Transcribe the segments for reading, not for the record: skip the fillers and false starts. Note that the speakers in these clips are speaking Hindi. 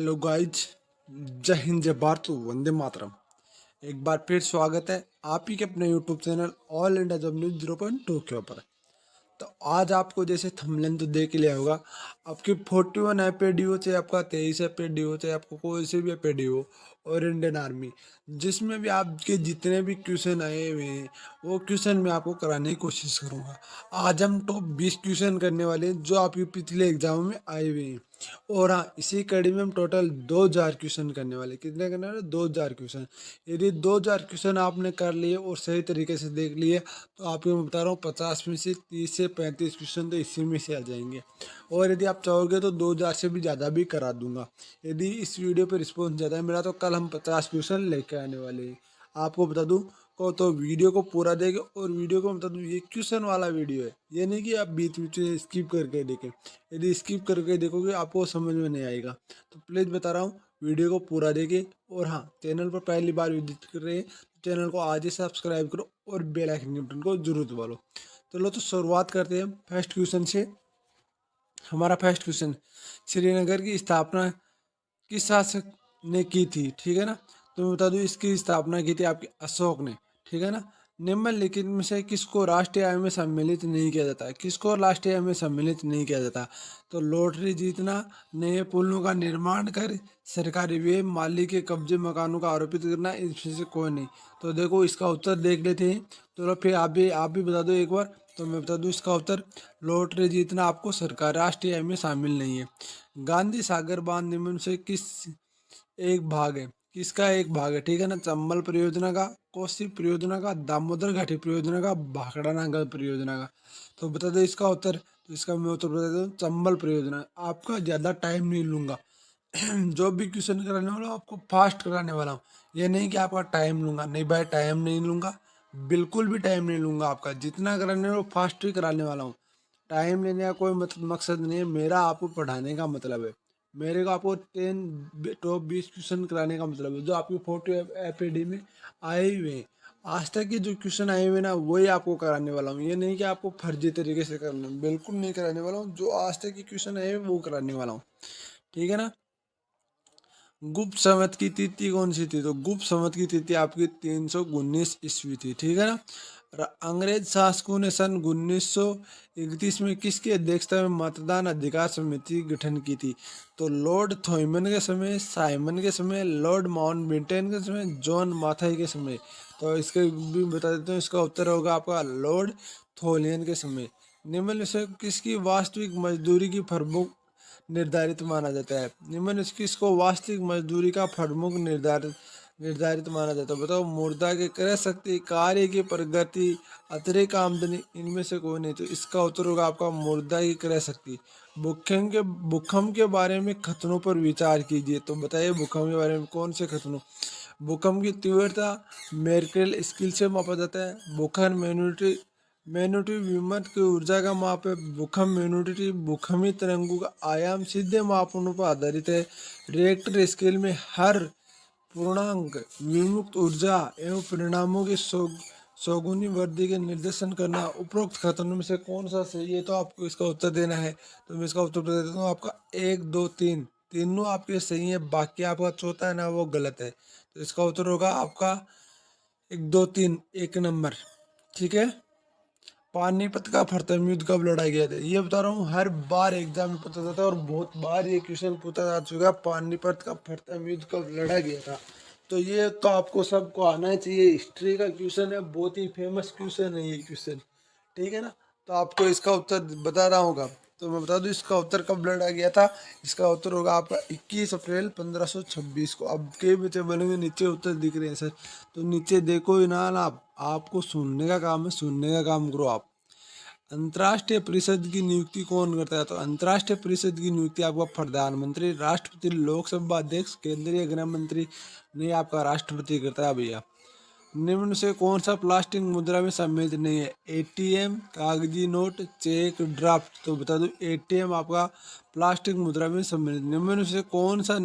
हेलो गाइज, जय हिंद, जय भारत, वंदे मातरम। एक बार फिर स्वागत है आप ही के अपने YouTube channel all India job news 0.2 के ऊपर। तो आज आपको जैसे थंबनेल तो देख लिया होगा, आपकी 41 FAD हो, चाहे आपका 23 FAD हो, चाहे आपको कोई से भी FAD हो और इंडियन आर्मी, जिसमें भी आपके जितने भी क्वेश्चन आए हुए हैं वो क्वेश्चन मैं आपको कराने की कोशिश करूँगा। आज हम टॉप 20 क्वेश्चन करने वाले हैं जो आपके पिछले एग्जाम में आए हुए हैं। और हाँ, इसी कड़ी में हम टोटल 2000 क्वेश्चन करने वाले। कितने करने वाले? 2000 क्वेश्चन। यदि 2000 क्वेश्चन आपने कर लिए और सही तरीके से देख लिए तो आपको मैं बता रहा हूँ 50 में से 30 से 35 क्वेश्चन तो इसी में से आ जाएंगे। और यदि आप चाहोगे तो 2000 से भी ज़्यादा भी करा दूंगा। यदि इस वीडियो पर रिस्पॉन्स ज़्यादा है मेरा तो कल हम 50 क्वेश्चन लेके आने वाले हैं। आपको बता दूं को तो वीडियो को पूरा देखें। और वीडियो को बता दूं ये क्वेश्चन वाला वीडियो है, ये नहीं कि आप बीच बीच में स्किप करके देखें। यदि स्किप करके देखोगे आपको समझ में नहीं आएगा। तो प्लीज़ बता रहा हूँ वीडियो को पूरा देखें। और हाँ, चैनल पर पहली बार विजिट कर रहे हैं तो चैनल को आज ही सब्सक्राइब करो और बेल आइकन के बटन को जरूर दबा लो। चलो तो शुरुआत करते हैं फर्स्ट क्वेश्चन से। हमारा फर्स्ट क्वेश्चन, श्रीनगर की स्थापना किस शासक ने की थी? ठीक है ना। तो मैं बता दूं इसकी स्थापना की थी आपके अशोक ने। ठीक है ना। निम्नलिखित में से किसको राष्ट्रीय आय में सम्मिलित नहीं किया जाता है? किसको राष्ट्रीय आय में सम्मिलित नहीं किया जाता? तो लॉटरी जीतना, नए पुलों का निर्माण कर, सरकारी व्यय, माली के कब्जे मकानों का आरोपित करना, इसमें से कोई नहीं। तो देखो इसका उत्तर देख लेते हैं। तो फिर आप भी बता दो एक बार। तो मैं बता दूं इसका उत्तर, लॉटरी जीतना आपको सरकार राष्ट्रीय आय में शामिल नहीं है। गांधी सागर बांध निम्न से किस एक भाग है? किसका एक भाग है? ठीक है ना। चंबल परियोजना का, कोसी परियोजना का, दामोदर घाटी परियोजना का, भाखड़ा नांगल परियोजना का। तो बता दो इसका उत्तर। तो इसका मैं उत्तर बता दूं चंबल परियोजना। आपका ज़्यादा टाइम नहीं लूंगा। जो भी क्वेश्चन कराने वाला हूं, आपको फास्ट कराने वाला हूँ। ये नहीं कि आपका टाइम लूंगा, नहीं भाई, टाइम नहीं लूंगा, बिल्कुल भी टाइम नहीं लूंगा आपका। जितना कराने वाला फास्ट ही कराने वाला हूँ। टाइम लेने का कोई मकसद नहीं है मेरा, आपको पढ़ाने का मतलब है। मेरे को आपको 10 टॉप 20 क्वेश्चन कराने का मतलब है जो आपकी 40 FAD में आए हुए हैं। आज तक के जो क्वेश्चन आए हुए हैं ना वही आपको कराने वाला हूँ। ये नहीं कि आपको फर्जी तरीके से करना, बिल्कुल नहीं कराने वाला हूँ। जो आज तक के क्वेश्चन आए हुए वो कराने वाला हूँ। ठीक है ना। गुप्त संवत की तिथि कौन सी थी? तो गुप्त संवत की तिथि आपकी 319 ईस्वी थी। ठीक है ना। अंग्रेज शासकों ने सन 1931 में किसकी अध्यक्षता में मतदान अधिकार समिति गठन की थी? तो लॉर्ड थॉयमन के समय, साइमन के समय, लॉर्ड माउंटबेटन के समय, जॉन माथाई के समय। तो इसके भी बता देता हूँ, इसका उत्तर होगा आपका लॉर्ड थोलियन के समय। निम्न में से किसकी वास्तविक मजदूरी की प्रमुख निर्धारित माना जाता है? निम्न में से किसको वास्तविक मजदूरी का प्रमुख निर्धारित निर्धारित माना जाता है? बताओ। मुर्दा की क्रय शक्ति, कार्य की प्रगति, अतिरिक्त आमदनी, इनमें से कोई नहीं। तो इसका उत्तर होगा आपका मुर्दा की क्रय शक्ति। भूकंप के बारे में खतरों पर विचार कीजिए। तो बताइए भूकंप के बारे में कौन से खतरों? भूकंप की तीव्रता मेरिकल स्केल से मापा जाता है। भूखंड मैग्नीट्यूड विमत की ऊर्जा का माप है। भूकंप मैग्नीट्यूड भूकंपी तरंगों का आयाम सीधे मापनों पर आधारित है। रिएक्टर स्केल में हर पूर्णांक विमुक्त ऊर्जा एवं परिणामों की सौगुनी वृद्धि के निर्देशन करना। उपरोक्त खतरों में से कौन सा सही है? तो आपको इसका उत्तर देना है। तो मैं इसका उत्तर दे देता हूँ आपका 1, 2, 3, तीनों आपके सही है। बाकी आपका चौथा है ना वो गलत है। तो इसका उत्तर होगा आपका 1, 2, 3, 1 नंबर। ठीक है। पानीपत का प्रथम युद्ध कब लड़ा गया था? ये बता रहा हूँ हर बार एग्जाम में पूछा जाता है और बहुत बार ये क्वेश्चन पूछा जा चुका है। पानीपत का प्रथम युद्ध कब लड़ा गया था? तो ये तो आपको सबको आना ही चाहिए। हिस्ट्री का क्वेश्चन है, बहुत ही फेमस क्वेश्चन है ये क्वेश्चन। ठीक है ना। तो आपको इसका उत्तर बता रहा होगा। तो मैं बता दूं इसका उत्तर कब लड़ा गया था। इसका उत्तर होगा आपका 21 अप्रैल 1526 को। अब के बच्चे बनेंगे, नीचे उत्तर दिख रहे हैं सर। तो नीचे देखो ही ना आप, आपको सुनने का काम है, सुनने का काम करो आप। अंतर्राष्ट्रीय परिषद की नियुक्ति कौन करता है? तो अंतर्राष्ट्रीय परिषद की नियुक्ति आपका प्रधानमंत्री, राष्ट्रपति, लोकसभा अध्यक्ष, केंद्रीय गृह मंत्री, नहीं आपका राष्ट्रपति करता है भैया। निम्न से कौन सा प्लास्टिक मुद्रा में सम्मिलित नहीं है? ATM, कागजी नोट, चेक, ड्राफ्ट। तो बता दो ATM आपका प्लास्टिक मुद्रा में सम्मिलित। निम्न से कौन सी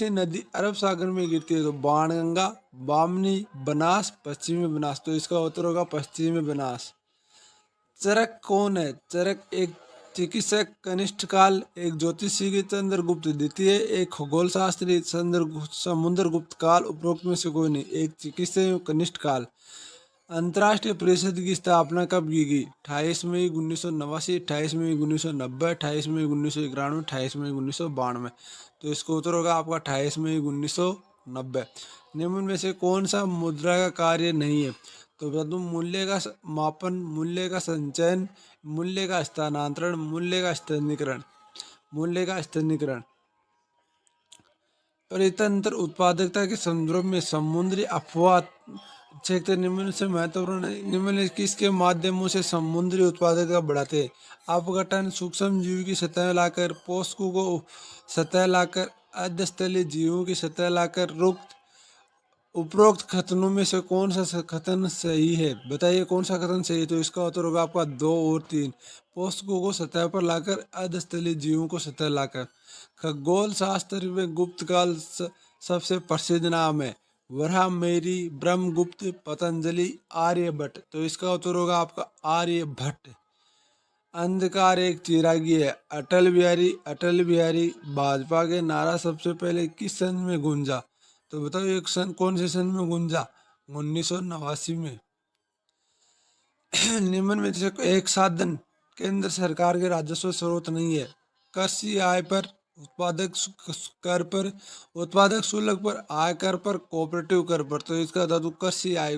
नदी अरब सागर में गिरती है? तो बाणगंगा, बामनी, बनास, पश्चिमी बनास। तो इसका उत्तर होगा पश्चिमी बनास। चरक कौन है? चरक एक चिकित्सक कनिष्ठ काल, एक ज्योतिषी चंद्रगुप्त द्वितीय, एक खगोल शास्त्री समुद्रगुप्त काल। उपरोक्त में से कोई नहीं। एक चिकित्सक कनिष्ठ काल। अंतर्राष्ट्रीय परिषद की स्थापना कब की गई? 28 मई 1989, 28 मई 1990, 28 मई 1991, 28 मई 1992। तो इसका उत्तर होगा आपका 28 मई 1990। निम्न में से कौन सा मुद्रा का कार्य नहीं है? तो बता दूं, मूल्य का मापन, मूल्य का संचयन, मूल्य का स्थानांतरण, मूल्य का स्थानीकरण। मूल्य का स्थानीकरण। परितंत्र उत्पादकता के संदर्भ में समुद्री अपवाद क्षेत्र निम्न से महत्वपूर्ण है। निम्न किसके माध्यमों से समुद्री उत्पादकता बढ़ाते हैं? अपघटन, सूक्ष्म जीव की सतह लाकर, पोषकों को सतह लाकर, अर्धस्थलीय जीवों की सतह लाकर, रुक्त। उपरोक्त कथनों में से कौन सा कथन सही है? बताइए कौन सा कथन सही है? तो इसका उत्तर होगा आपका 2 और 3। पोषकों को सतह पर लाकर, अर्धस्थलीय जीवों को सतह लाकर। खगोल शास्त्र में गुप्त काल सबसे प्रसिद्ध नाम है? वराहमिहिर, ब्रह्मगुप्त, पतंजलि, आर्यभट्ट। तो इसका उत्तर होगा आपका आर्यभट्ट। अंधकार एक चिरागी है। अटल बिहारी भाजपा के नारा सबसे पहले किस सन में गूंजा? तो बताओ एक सन, कौन से सन में गूंजा? 1989 में। निम्न में से एक साधन केंद्र सरकार के राजस्व स्रोत नहीं है? कृषि आय पर, उत्पादक कर पर, उत्पादक शुल्क पर, आयकर पर, कोऑपरेटिव कर पर। तो इसका बता दूं, कृषि आय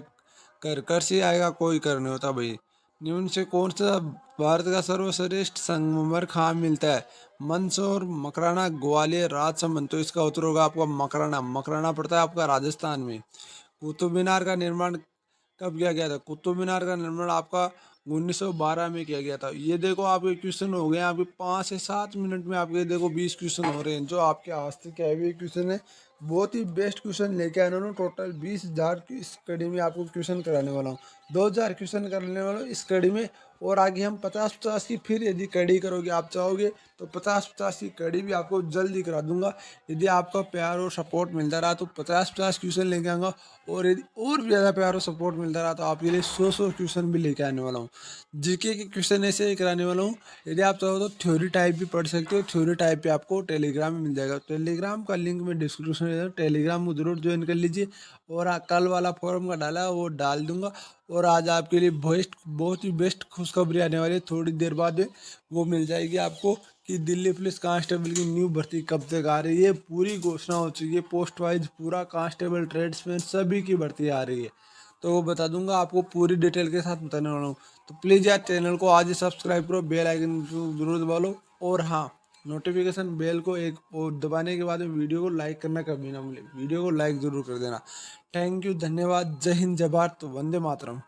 कर। कृषि आय का कोई कर नहीं होता भाई। निम्न से कौन सा भारत का सर्वश्रेष्ठ संगमरमर खान मिलता है? मंदसौर, मकराना, ग्वालियर, राजसमंद। तो इसका उत्तर होगा आपका मकराना। मकराना पड़ता है आपका राजस्थान में। कुतुब मीनार का निर्माण कब किया गया था? कुतुब मीनार का निर्माण आपका 1912 में किया गया था। ये देखो आपके क्वेश्चन हो गए आपके 5 से 7 मिनट में। आपके देखो 20 क्वेश्चन हो रहे हैं जो आपके आज तक हैवी क्वेश्चन है। बहुत ही बेस्ट क्वेश्चन लेके आने वाला हूँ। टोटल 20,000 की इस कड़ी में आपको क्वेश्चन कराने वाला हूँ। 2,000 क्वेश्चन करने वाला हूँ इस कड़ी में। और आगे हम 50-50 की फिर यदि कड़ी करोगे आप चाहोगे तो 50-50 की कड़ी भी आपको जल्दी करा दूंगा। यदि आपका प्यार और सपोर्ट मिलता रहा तो 50-50 क्वेश्चन लेके आऊँगा। और यदि और भी ज़्यादा प्यार और सपोर्ट मिलता रहा तो आपके लिए 100-100 क्वेश्चन भी लेके आने वाला हूँ। जीके के क्वेश्चन ऐसे ही कराने वाला हूँ। यदि आप चाहो तो थ्योरी टाइप भी पढ़ सकते हो। थ्योरी टाइप पे आपको टेलीग्राम में मिल जाएगा। टेलीग्राम का लिंक मैं डिस्क्रिप्शन में दे दूँ, टेलीग्राम को जरूर ज्वाइन कर लीजिए। और कल वाला फॉर्म का डाला है वो डाल दूंगा। और आज आपके लिए बहुत ही बेस्ट खुशखबरी आने वाली है। थोड़ी देर बाद वो मिल जाएगी आपको कि दिल्ली पुलिस कांस्टेबल की न्यू भर्ती कब तक आ रही है। पूरी घोषणा हो चुकी है। पोस्ट वाइज पूरा कांस्टेबल, ट्रेड्समैन सभी की भर्ती आ रही है। तो वो बता दूंगा आपको पूरी डिटेल के साथ बताने वाला हूँ। तो प्लीज़ यार चैनल को आज ही सब्सक्राइब करो, बेल आइकन जरूर दबा लो। और हाँ, नोटिफिकेशन बेल को एक और दबाने के बाद में वीडियो को लाइक करना कभी ना भूलें। वीडियो को लाइक जरूर कर देना। थैंक यू, धन्यवाद। जय हिंद, जय भारत, वंदे मातरम।